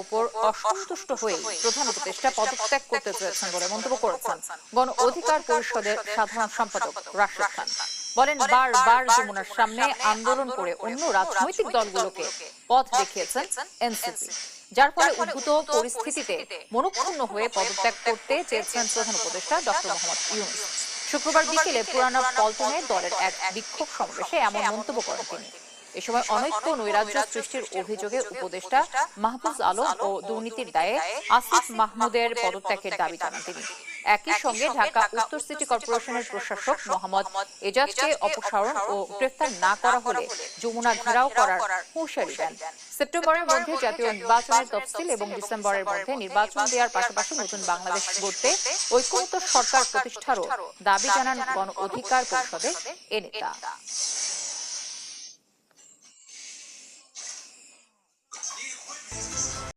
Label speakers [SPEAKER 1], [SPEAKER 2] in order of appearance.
[SPEAKER 1] উপর অসন্তুষ্ট হয়ে প্রধান উপদেষ্টা পদত্যাগ করতে চেয়েছেন বলে মন্তব্য করেছেন গণ অধিকার পরিষদের সাধারণ সম্পাদক রাশেদ খান। বলেন, বারবার যমুনার সামনে আন্দোলন করে অন্য রাজনৈতিক দলগুলোকে পথ দেখিয়েছেন এনসিপি, যার ফলে উদ্ভূত পরিস্থিতিতে মনক্ষুণ্ণ হয়ে পদত্যাগ করতে চেয়েছেন প্রধান উপদেষ্টা ডক্টর মোহাম্মদ ইউনূস। শুক্রবার বিকেলে পুরানা পল্টনে দলের এক বিক্ষোভ সমাবেশে এমন মন্তব্য করেন তিনি। এ সময় অনৈক্য নৈরাজ্য সৃষ্টির অভিযোগে উপদেষ্টা মাহফুজ আলম ও দুর্নীতির দায়ে আসিফ মাহমুদের পদত্যাগের দাবি জানান তিনি। একই সঙ্গে ঢাকা উত্তর সিটি কর্পোরেশনের প্রশাসক মোহাম্মদ এজাজকে অপসারণ ও গ্রেফতার না করা হলে যমুনা ঘেরাও করার হুঁশিয়ারি দেন। সেপ্টেম্বরের মধ্যে জাতীয় নির্বাচনের তফসিল এবং ডিসেম্বরের মধ্যে নির্বাচন দেওয়ার পাশাপাশি নতুন বাংলাদেশ গড়তে ঐক্যমত্য সরকার প্রতিষ্ঠারও দাবি জানান গণ অধিকার পরিষদের এ নেতা।